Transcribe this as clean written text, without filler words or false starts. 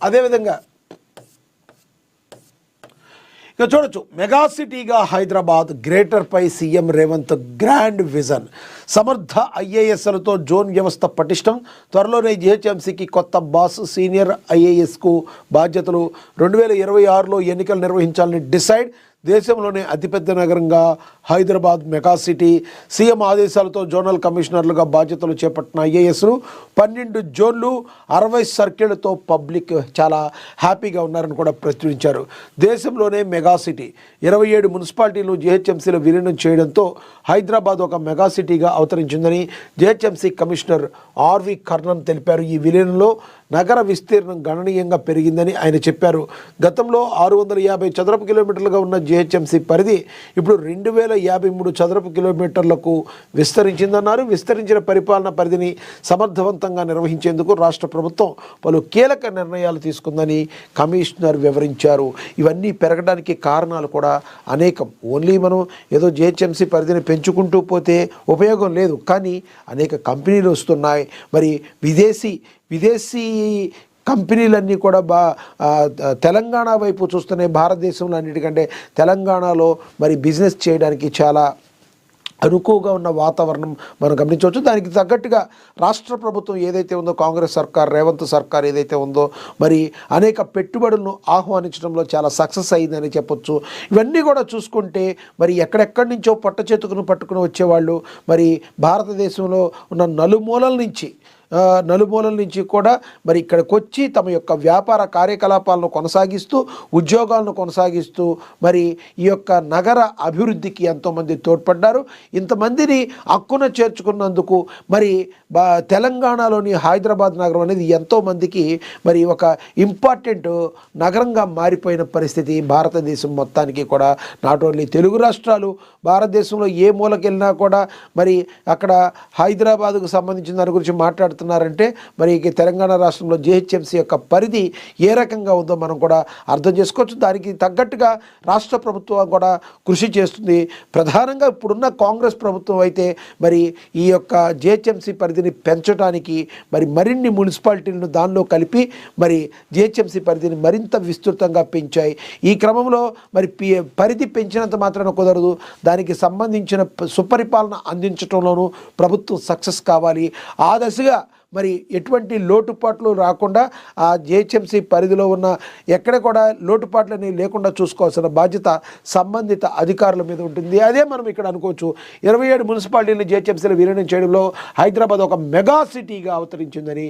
అదేవిధంగా ఇక చూడొచ్చు, మెగా సిటీగా హైదరాబాద్ గ్రేటర్పై సీఎం రేవంత్ గ్రాండ్ విజన్. సమర్థ ఐఏఎస్లతో జోన్ వ్యవస్థ పటిష్టం. త్వరలోనే జిహెచ్ఎంసీకి కొత్త బాస్, సీనియర్ ఐఏఎస్కు బాధ్యతలు. 2026లో ఎన్నికలు నిర్వహించాలని డిసైడ్. దేశంలోనే అతిపెద్ద నగరంగా హైదరాబాద్ మెగా సిటీ. సీఎం ఆదేశాలతో జోనల్ కమిషనర్లుగా బాధ్యతలు చేపట్టిన ఐఏఎస్లు. 12 జోన్లు, 60 సర్కిళ్లతో పబ్లిక్ చాలా హ్యాపీగా ఉన్నారని కూడా ప్రచురించారు. దేశంలోనే మెగా సిటీ 27 మున్సిపాలిటీలు జిహెచ్ఎంసీలో విలీనం చేయడంతో హైదరాబాద్ ఒక మెగా సిటీగా అవతరించిందని జిహెచ్ఎంసీ కమిషనర్ ఆర్వి కర్ణన్ తెలిపారు. ఈ విలీనంలో నగర విస్తీర్ణం గణనీయంగా పెరిగిందని ఆయన చెప్పారు. గతంలో 650 చదరపు కిలోమీటర్లుగా ఉన్న జిహెచ్ఎంసీ పరిధి ఇప్పుడు 2053 చదరపు కిలోమీటర్లకు విస్తరించిందన్నారు. విస్తరించిన పరిపాలన పరిధిని సమర్థవంతంగా నిర్వహించేందుకు రాష్ట్ర ప్రభుత్వం పలు కీలక నిర్ణయాలు తీసుకుందని కమిషనర్ వివరించారు. ఇవన్నీ పెరగడానికి కారణాలు కూడా అనేకం. ఓన్లీ మనం ఏదో జిహెచ్ఎంసీ పరిధిని పెంచుకుంటూ పోతే ఉపయోగం లేదు, కానీ అనేక కంపెనీలు వస్తున్నాయి. మరి విదేశీ కంపెనీలన్నీ కూడా తెలంగాణ వైపు చూస్తున్నాయి. భారతదేశంలో అన్నిటికంటే తెలంగాణలో మరి బిజినెస్ చేయడానికి చాలా అనుకువగా ఉన్న వాతావరణం మనం గమనించవచ్చు. దానికి తగ్గట్టుగా రాష్ట్ర ప్రభుత్వం ఏదైతే ఉందో, కాంగ్రెస్ సర్కార్, రేవంత్ సర్కార్ ఏదైతే ఉందో, మరి అనేక పెట్టుబడులను ఆహ్వానించడంలో చాలా సక్సెస్ అయిందని చెప్పొచ్చు. ఇవన్నీ కూడా చూసుకుంటే మరి ఎక్కడెక్కడి నుంచో పట్టుచేతుకుని పట్టుకుని వచ్చేవాళ్ళు మరి భారతదేశంలో ఉన్న నలుమూలల నుంచి కూడా మరి ఇక్కడికి వచ్చి తమ యొక్క వ్యాపార కార్యకలాపాలను కొనసాగిస్తూ, ఉద్యోగాలను కొనసాగిస్తూ మరి ఈ యొక్క నగర అభివృద్ధికి ఎంతోమంది తోడ్పడ్డారు. ఇంతమందిని హక్కున చేర్చుకున్నందుకు మరి తెలంగాణలోని హైదరాబాద్ నగరం అనేది ఎంతోమందికి మరి ఒక ఇంపార్టెంట్ నగరంగా మారిపోయిన పరిస్థితి భారతదేశం మొత్తానికి కూడా. నాట్ ఓన్లీ తెలుగు రాష్ట్రాలు, భారతదేశంలో ఏ మూలకెళ్ళినా కూడా మరి అక్కడ హైదరాబాద్కు సంబంధించిన దాని గురించి మాట్లాడుతున్నారంటే మరి తెలంగాణ రాష్ట్రంలో జిహెచ్ఎంసీ యొక్క పరిధి ఏ రకంగా ఉందో మనం కూడా అర్థం చేసుకోవచ్చు. దానికి తగ్గట్టుగా రాష్ట్ర ప్రభుత్వం కూడా కృషి చేస్తుంది. ప్రధానంగా ఇప్పుడున్న కాంగ్రెస్ ప్రభుత్వం అయితే మరి ఈ యొక్క జిహెచ్ఎంసీ పరిధిని పెంచడానికి మరి మరిన్ని మున్సిపాలిటీలను దానిలో కలిపి మరి జిహెచ్ఎంసీ పరిధిని మరింత విస్తృతంగా పెంచాయి. ఈ క్రమంలో మరి పరిధి పెంచినంత మాత్రాన కుదరదు. దానికి సంబంధించిన సుపరిపాలన అందించడంలోనూ ప్రభుత్వం సక్సెస్ కావాలి. ఆ దశగా మరి ఎటువంటి లోటుపాట్లు రాకుండా ఆ జిహెచ్ఎంసీ పరిధిలో ఉన్న ఎక్కడ కూడా లోటుపాట్లని లేకుండా చూసుకోవాల్సిన బాధ్యత సంబంధిత అధికారుల మీద ఉంటుంది. అదే మనం ఇక్కడ అనుకోవచ్చు. 27 మున్సిపాలిటీలను జిహెచ్ఎంసీలో విలీనం చేయడంలో హైదరాబాద్ ఒక మెగా సిటీగా అవతరించిందని